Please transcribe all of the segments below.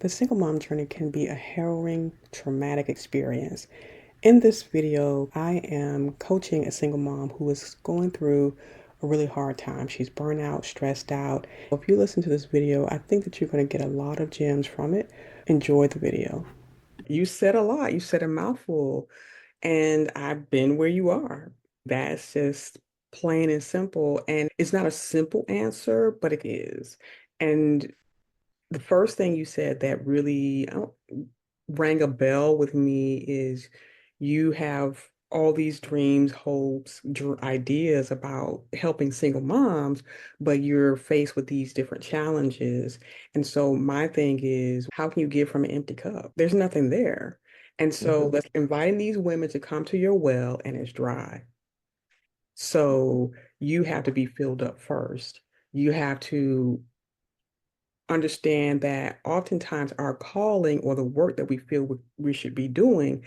The single mom journey can be a harrowing, traumatic experience. In this video, I am coaching a single mom who is going through a really hard time. She's burnt out, stressed out. If you listen to this video, I think that you're going to get a lot of gems from it. Enjoy the video. You said a lot. You said a mouthful, and I've been where you are. That's just plain and simple. And it's not a simple answer, but it is. And the first thing you said that really rang a bell with me is you have all these dreams, hopes, ideas about helping single moms, but you're faced with these different challenges. And so my thing is, how can you give from an empty cup? There's nothing there. And so let's inviting these women to come to your well and it's dry. So you have to be filled up first. You have to understand that oftentimes our calling or the work that we feel we should be doing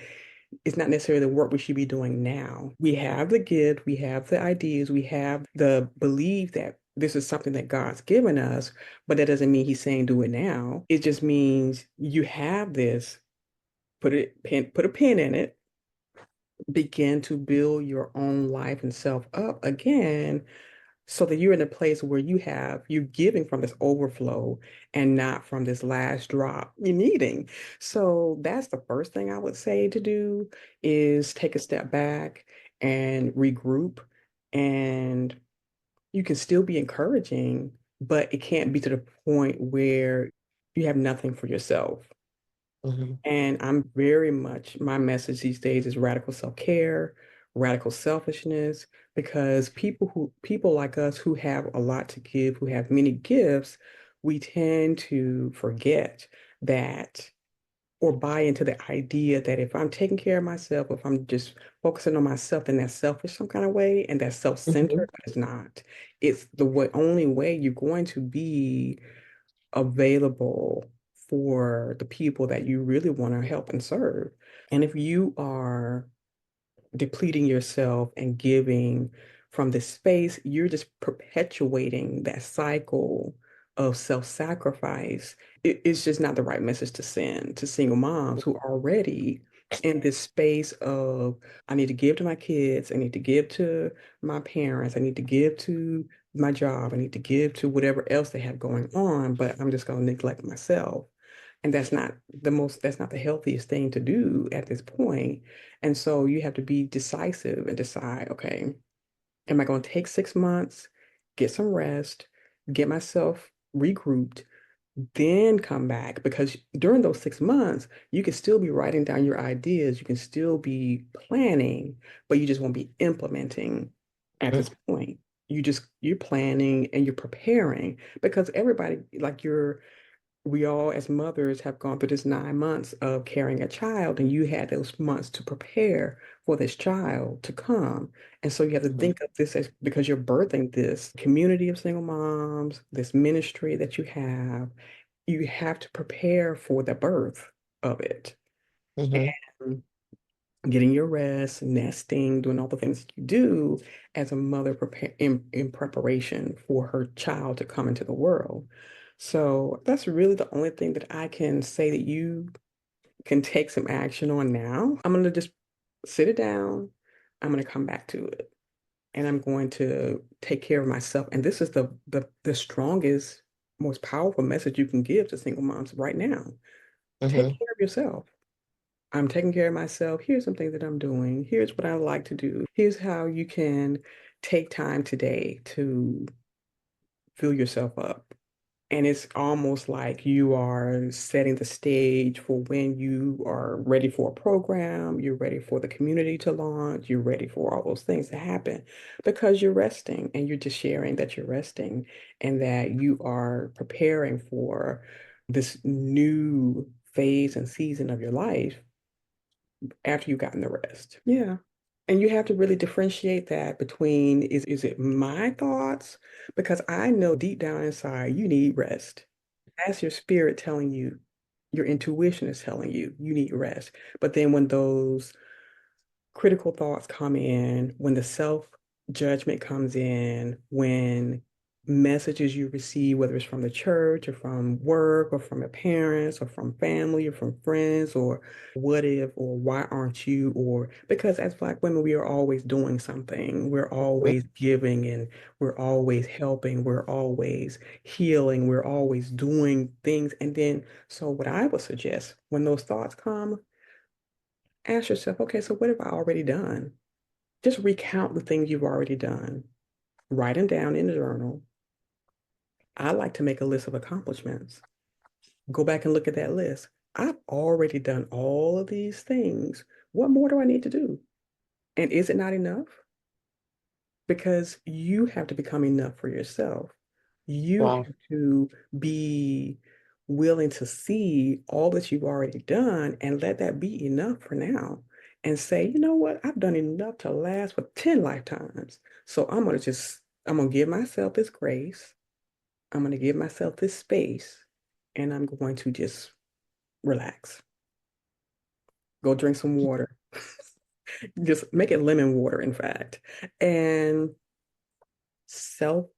is not necessarily the work we should be doing now. We have the gift, we have the ideas, we have the belief that this is something that God's given us, but that doesn't mean He's saying do it now. It just means you have this, put a pin in it, begin to build your own life and self up again so that you're in a place where you're giving from this overflow and not from this last drop you're needing. So that's the first thing I would say to do is take a step back and regroup. And you can still be encouraging, but it can't be to the point where you have nothing for yourself. Mhm. And I'm very much, my message these days is radical self-care, radical selfishness, because people like us who have a lot to give, who have many gifts, we tend to forget that or buy into the idea that if I'm taking care of myself, if I'm just focusing on myself, then that's selfish some kind of way, and that's self-centered, Mhm. but it's not. It's the only way you're going to be available for the people that you really want to help and serve. And if you are depleting yourself and giving from this space, you're just perpetuating that cycle of self-sacrifice. It's just not the right message to send to single moms who are already in this space of, I need to give to my kids, I need to give to my parents, I need to give to my job, I need to give to whatever else they have going on, but I'm just going to neglect myself. And that's not the healthiest thing to do at this point. And so you have to be decisive and decide, okay, am I going to take 6 months, get some rest, get myself regrouped, then come back? Because during those 6 months, you can still be writing down your ideas, you can still be planning, but you just won't be implementing at this point. You're planning and you're preparing because everybody, we all as mothers have gone through this 9 months of carrying a child, and you had those months to prepare for this child to come. And so you have to Mhm. think of this as, because you're birthing this community of single moms, this ministry that you have to prepare for the birth of it. Mhm. And getting your rest, nesting, doing all the things you do as a mother prepare in preparation for her child to come into the world. So that's really the only thing that I can say that you can take some action on now. I'm going to just sit it down. I'm going to come back to it and I'm going to take care of myself. And this is the strongest, most powerful message you can give to single moms right now. Take Mhm. care of yourself. I'm taking care of myself. Here's some things that I'm doing. Here's what I like to do. Here's how you can take time today to fill yourself up. And it's almost like you are setting the stage for when you are ready for a program, you're ready for the community to launch, you're ready for all those things to happen because you're resting and you're just sharing that you're resting and that you are preparing for this new phase and season of your life after you've gotten the rest. Yeah. And you have to really differentiate that between, is it my thoughts? Because I know deep down inside you need rest. That's your spirit telling you, your intuition is telling you you need rest. But then when those critical thoughts come in, when the self judgment comes in, when messages you receive, whether it's from the church or from work or from your parents or from family or from friends, or what if or why aren't you, or because as Black women, we are always doing something. We're Mhm. always giving and we're always helping. We're always healing. We're always doing things. And then, so what I would suggest when those thoughts come, ask yourself, okay, so what have I already done? Just recount the things you've already done. Write them down in the journal. I like to make a list of accomplishments. Go back and look at that list. I've already done all of these things. What more do I need to do? And is it not enough? Because you have to become enough for yourself. You Wow. have to be willing to see all that you've already done and let that be enough for now. And say, you know what? I've done enough to last for 10 lifetimes. So I'm going to give myself this grace. I'm going to give myself this space and I'm going to just relax. Go drink some water. Just make it lemon water, in fact. And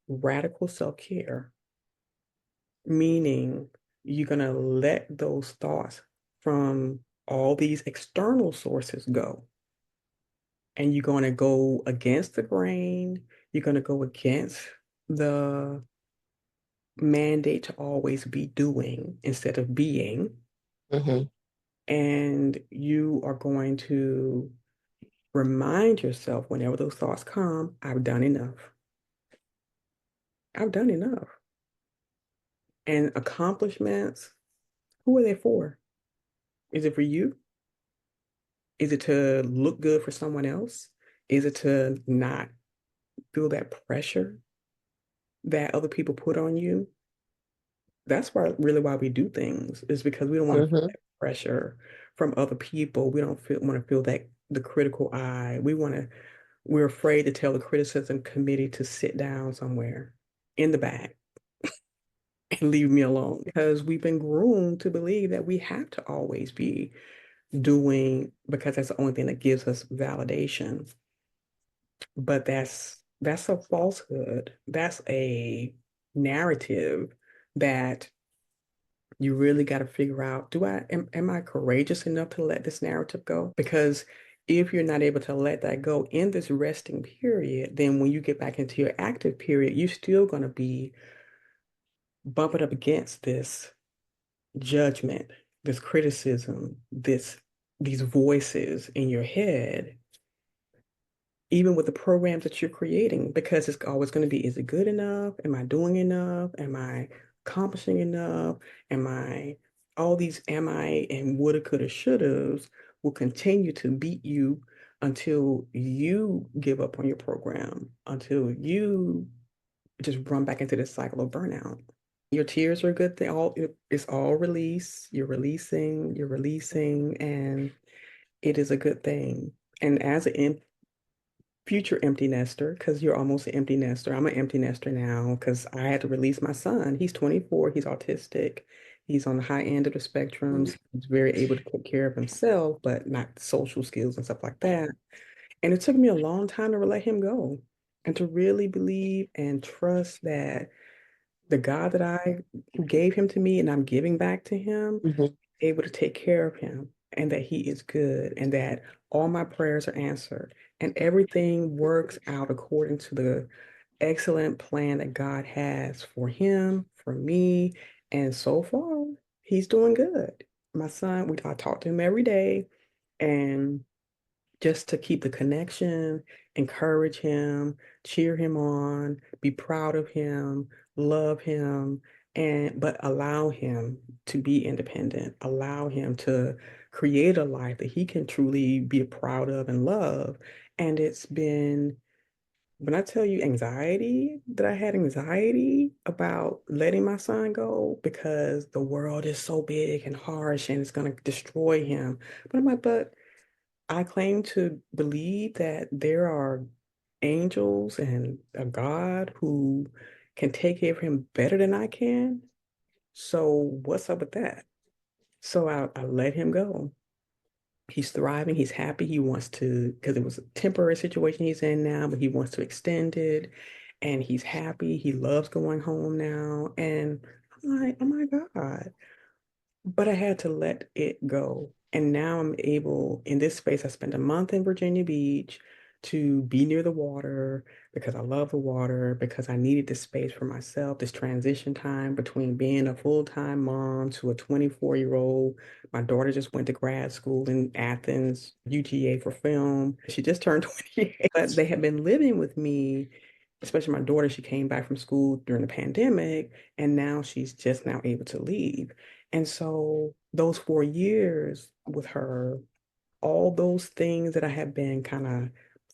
radical self-care, meaning you're going to let those thoughts from all these external sources go. And you're going to go against the grain. You're going to go against the mandate to always be doing instead of being. Hmm. And you are going to remind yourself whenever those thoughts come, I've done enough. I've done enough. And accomplishments, who are they for? Is it for you? Is it to look good for someone else? Is it to not feel that pressure that other people put on you? That's why we do things, is because we don't want to feel Hmm. that pressure from other people. We don't want to feel that the critical eye. We're afraid to tell the criticism committee to sit down somewhere in the back and leave me alone, because we've been groomed to believe that we have to always be doing because that's the only thing that gives us validation. But that's a falsehood. That's a narrative that you really got to figure out, am I courageous enough to let this narrative go? Because if you're not able to let that go in this resting period, then when you get back into your active period, you're still going to be bumping up against this judgment, this criticism, these voices in your head, even with the programs that you're creating, because it's always going to be, is it good enough? Am I doing enough? Am I accomplishing enough? All these am I and woulda, coulda, shouldas will continue to beat you until you give up on your program, until you just run back into this cycle of burnout. Your tears are a good thing. It's all release. You're releasing, and it is a good thing. And as an future empty nester, because you're almost an empty nester. I'm an empty nester now because I had to release my son. He's 24, he's autistic, he's on the high end of the spectrums. He's very able to take care of himself, but not social skills and stuff like that. And it took me a long time to let him go and to really believe and trust that the God that I who gave him to me and I'm giving back to him, Hmm. able to take care of him, and that he is good, and that all my prayers are answered and everything works out according to the excellent plan that God has for him, for me. And so far, he's doing good. My son, I talk to him every day, and just to keep the connection, encourage him, cheer him on, be proud of him, love him, and but allow him to be independent, allow him to create a life that he can truly be proud of and love. And it's been, when I tell you anxiety, that I had anxiety about letting my son go because the world is so big and harsh and it's going to destroy him. But I'm like, but I claim to believe that there are angels and a God who can take care of him better than I can. So what's up with that? So I let him go. He's thriving. He's happy. He wants to, because it was a temporary situation he's in now, but he wants to extend it. and he's happy. He loves going home now. And I'm like, oh my God. But I had to let it go. And now I'm able, in this space, I spent a month in Virginia Beach to be near the water because I love the water, because I needed this space for myself, this transition time between being a full-time mom to a 24-year-old. My daughter just went to grad school in Athens, UGA for film. She just turned 28, but they have been living with me, especially my daughter. She came back from school during the pandemic, and now she's just now able to leave. And so those 4 years with her, all those things that I had been kind of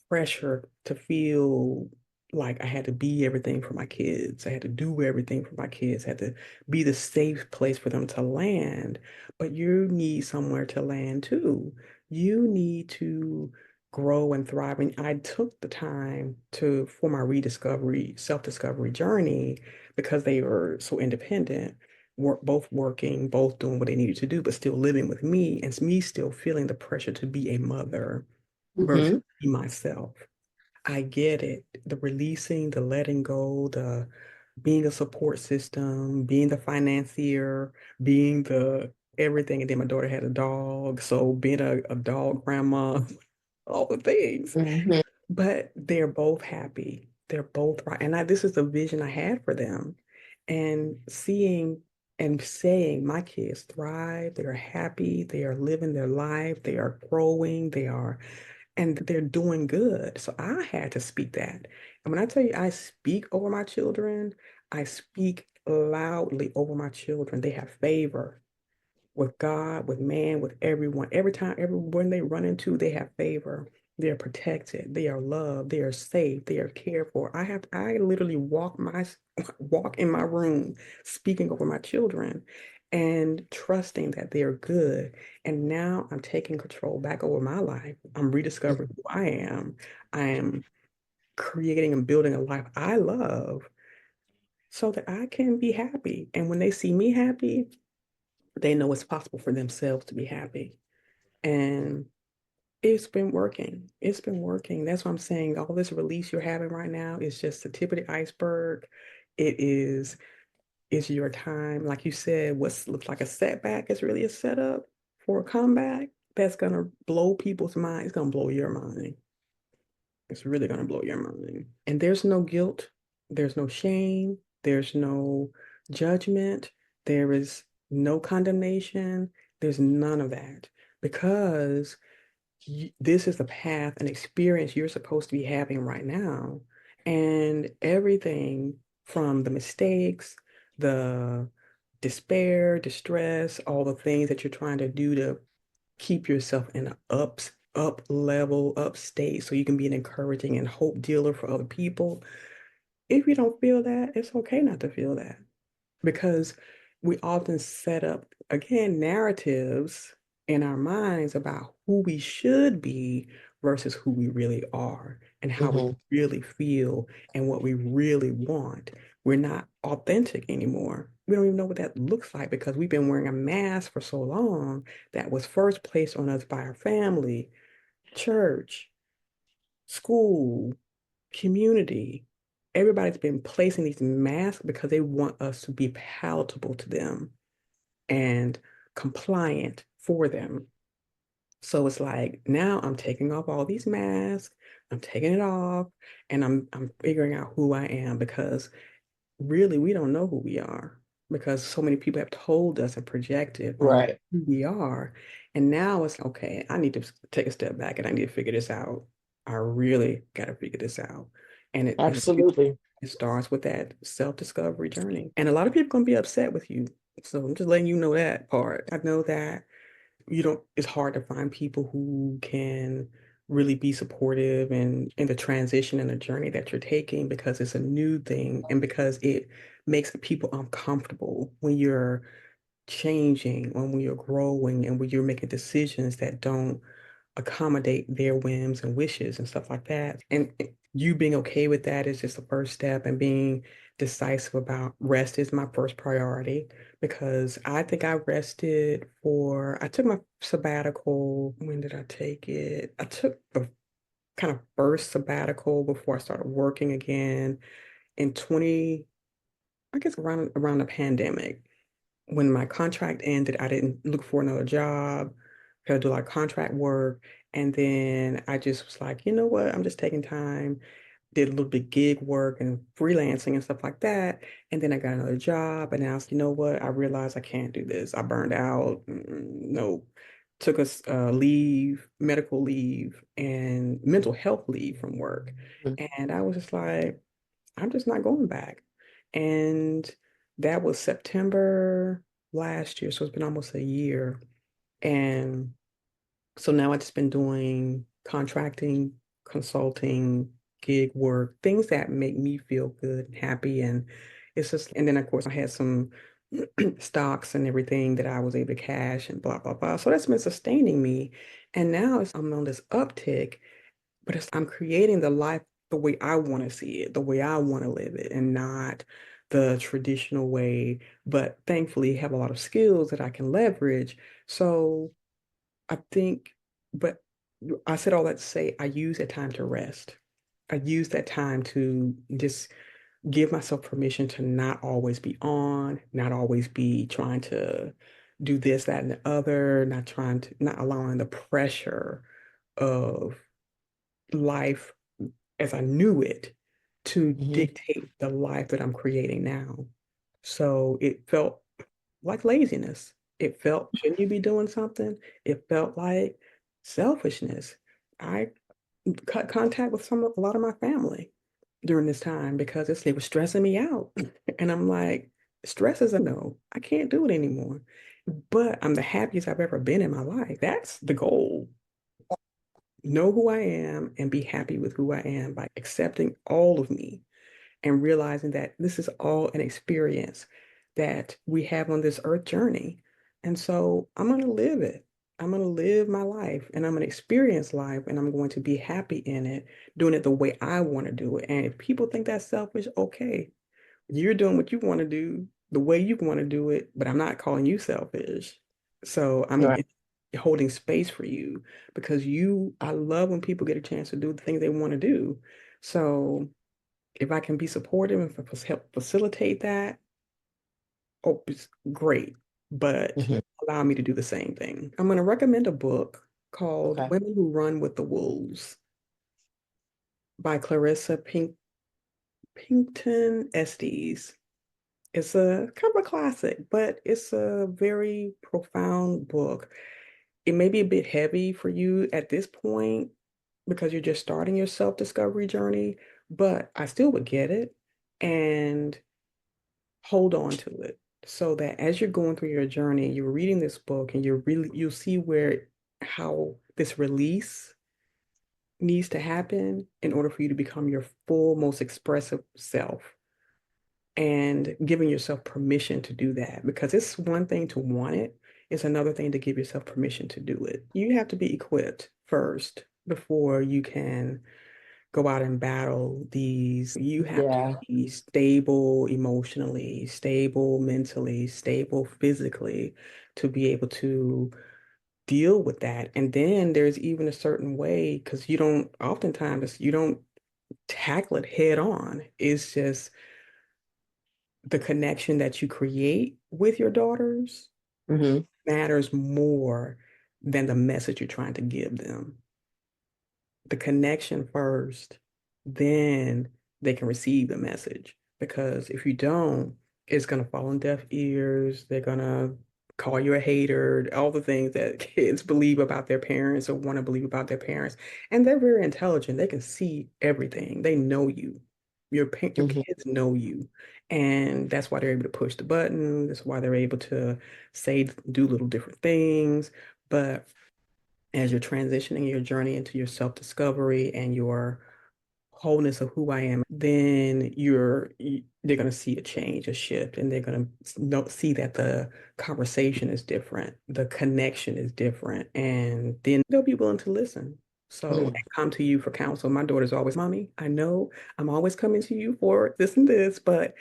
pressured to feel like I had to be everything for my kids. I had to do everything for my kids. I had to be the safe place for them to land. But you need somewhere to land too. You need to grow and thrive. And I took the time to for my rediscovery, self-discovery journey because they were so independent, both working, both doing what they needed to do, but still living with me and me still feeling the pressure to be a mother versus Mm-hmm. be myself. I get it. The releasing, the letting go, the being a support system, being the financier, being the everything. And then my daughter had a dog. So being a dog grandma, all the things. Mm-hmm. But they're both happy. They're both right. And this is the vision I had for them. And seeing and saying my kids thrive, they are happy, they are living their life, they are growing, and they're doing good. So I had to speak that. And when I tell you I speak over my children, I speak loudly over my children. They have favor with God, with man, with everyone. Every time, everyone they run into, they have favor. They're protected. They are loved. They are safe. They are cared for. I literally walk in my room, speaking over my children and trusting that they are good. And now I'm taking control back over my life. I'm rediscovering who I am. I am creating and building a life I love so that I can be happy. And when they see me happy, they know it's possible for themselves to be happy. And it's been working. It's been working. That's what I'm saying. All this release you're having right now is just the tip of the iceberg. It is it's your time. Like you said, what looks like a setback is really a setup for a comeback that's gonna blow people's mind. It's gonna blow your mind. It's really gonna blow your mind. And there's no guilt, there's no shame, there's no judgment, there is no condemnation, there's none of that because this is the path and experience you're supposed to be having right now. And everything from the mistakes, the despair, distress, all the things that you're trying to do to keep yourself in an up level, up state so you can be an encouraging and hope dealer for other people. If you don't feel that, it's okay not to feel that because we often set up, again, narratives in our minds about who we should be versus who we really are and how we Mm-hmm. really feel and what we really want. We're not authentic anymore. We don't even know what that looks like because we've been wearing a mask for so long that was first placed on us by our family, church, school, community. Everybody's been placing these masks because they want us to be palatable to them and compliant for them. So it's like now I'm taking off all these masks, I'm taking it off, and I'm figuring out who I am because really we don't know who we are because so many people have told us and projected on Right. who we are. And now it's okay, I need to take a step back and I need to figure this out. I really got to figure this out. And Absolutely. it starts with that self-discovery journey. And a lot of people are gonna be upset with you. So I'm just letting you know that part. I know that you don't, it's hard to find people who can really be supportive and in the transition and the journey that you're taking because it's a new thing and because it makes people uncomfortable when you're changing and when you're growing and when you're making decisions that don't accommodate their whims and wishes and stuff like that. And you being okay with that is just the first step, and being decisive about rest is my first priority because I think I took my sabbatical. When did I take it? I took the kind of first sabbatical before I started working again. in 20, I guess around the pandemic. When my contract ended, I didn't look for another job. I do like contract work. And then I just was like, you know what? I'm just taking time, did a little bit gig work and freelancing and stuff like that. And then I got another job. And I was, you know what? I realized I can't do this. I burned out. No. Took us leave, medical leave, and mental health leave from work. Mhm. And I was just like, I'm just not going back. And that was September last year. So it's been almost a year. And so now I've just been doing contracting, consulting, gig work, things that make me feel good and happy. And it's just, and then of course I had some stocks and everything that I was able to cash and blah, blah, blah. So that's been sustaining me. And now I'm on this uptick, but I'm creating the life the way I want to see it, the way I want to live it, and not the traditional way. But thankfully, have a lot of skills that I can leverage. So I think, but I said all that to say I use that time to rest. I use that time to just give myself permission to not always be on, not always be trying to do this, that, and the other, not allowing the pressure of life as I knew it to Mhm. dictate the life that I'm creating now. So it felt like laziness. It felt, shouldn't you be doing something? It felt like selfishness. I cut contact with a lot of my family during this time because it was stressing me out. And I'm like, stress is a no. I can't do it anymore. But I'm the happiest I've ever been in my life. That's the goal. Know who I am and be happy with who I am by accepting all of me and realizing that this is all an experience that we have on this earth journey. And so I'm going to live it. I'm going to live my life and I'm going to experience life and I'm going to be happy in it, doing it the way I want to do it. And if people think that's selfish, okay, you're doing what you want to do the way you want to do it, but I'm not calling you selfish. So I'm Right. holding space for you because I love when people get a chance to do the things they want to do. So if I can be supportive and help facilitate that, oh, it's great. But Mhm. allow me to do the same thing. I'm going to recommend a book called Okay. Women Who Run with the Wolves by Clarissa Pinkton Estes. It's a kind of a classic, but it's a very profound book. It may be a bit heavy for you at this point because you're just starting your self-discovery journey, but I still would get it and hold on to it so that as you're going through your journey, you're reading this book and you'll see how this release needs to happen in order for you to become your full, most expressive self and giving yourself permission to do that because it's one thing to want it, it's another thing to give yourself permission to do it. You have to be equipped first before you can go out and battle these. You have to Yeah. be stable emotionally, stable mentally, stable physically to be able to deal with that. And then there's even a certain way because you don't tackle it head on. It's just the connection that you create with your daughters Hmm. matters more than the message you're trying to give them. The connection first, then they can receive the message. Because if you don't, it's going to fall on deaf ears. They're going to call you a hater, all the things that kids believe about their parents or want to believe about their parents. And they're very intelligent. They can see everything. They know you. Your Hmm. kids know you. And that's why they're able to push the button. That's why they're able to do little different things. But as you're transitioning your journey into your self-discovery and your wholeness of who I am, then they're going to see a change, a shift, and they're going to see that the conversation is different, the connection is different, and then they'll be willing to listen. So, Hmm. and come to you for counsel. My daughter's always, Mommy, I know I'm always coming to you for this and this, but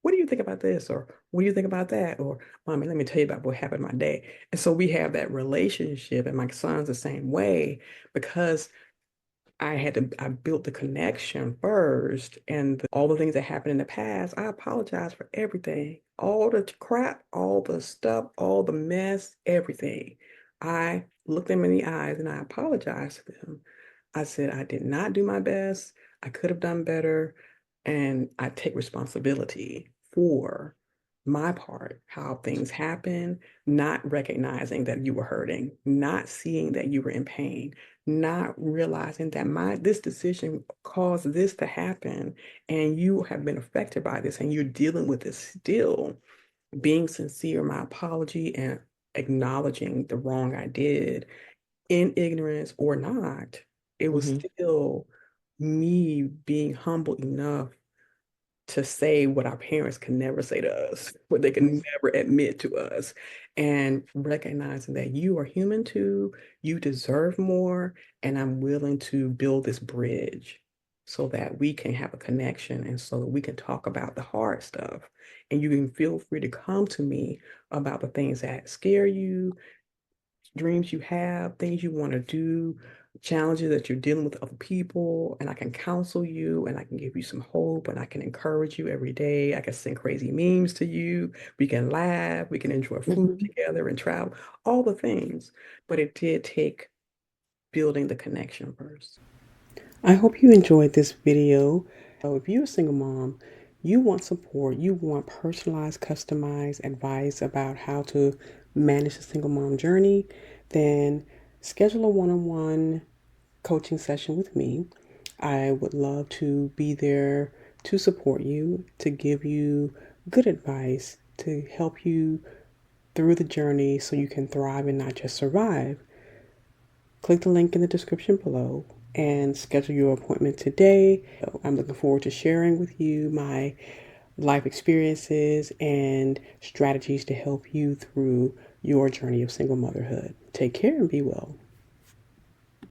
what do you think about this? Or what do you think about that? Or, Mommy, let me tell you about what happened in my day. And so we have that relationship, and my son's the same way because I built the connection first, and all the things that happened in the past, I apologize for everything. All the crap, all the stuff, all the mess, everything. I looked them in the eyes and I apologized to them. I said I did not do my best. I could have done better. And I take responsibility for my part, how things happen, not recognizing that you were hurting, not seeing that you were in pain, not realizing that my this decision caused this to happen and you have been affected by this and you're dealing with this still. Being sincere, my apology and acknowledging the wrong I did in ignorance or not, it was Mm-hmm. still me being humble enough to say what our parents can never say to us, what they can never admit to us, and recognizing that you are human too, you deserve more, and I'm willing to build this bridge so that we can have a connection and so that we can talk about the hard stuff. And you can feel free to come to me about the things that scare you, dreams you have, things you want to do, challenges that you're dealing with other people, and I can counsel you and I can give you some hope and I can encourage you every day. I can send crazy memes to you. We can laugh, we can enjoy food Mm-hmm. together and travel, all the things. But it did take building the connection first. I hope you enjoyed this video. So if you're a single mom, you want support, you want personalized, customized advice about how to manage the single mom journey, then schedule a one-on-one coaching session with me. I would love to be there to support you, to give you good advice, to help you through the journey so you can thrive and not just survive. Click the link in the description below and schedule your appointment today. I'm looking forward to sharing with you my life experiences and strategies to help you through your journey of single motherhood. Take care and be well.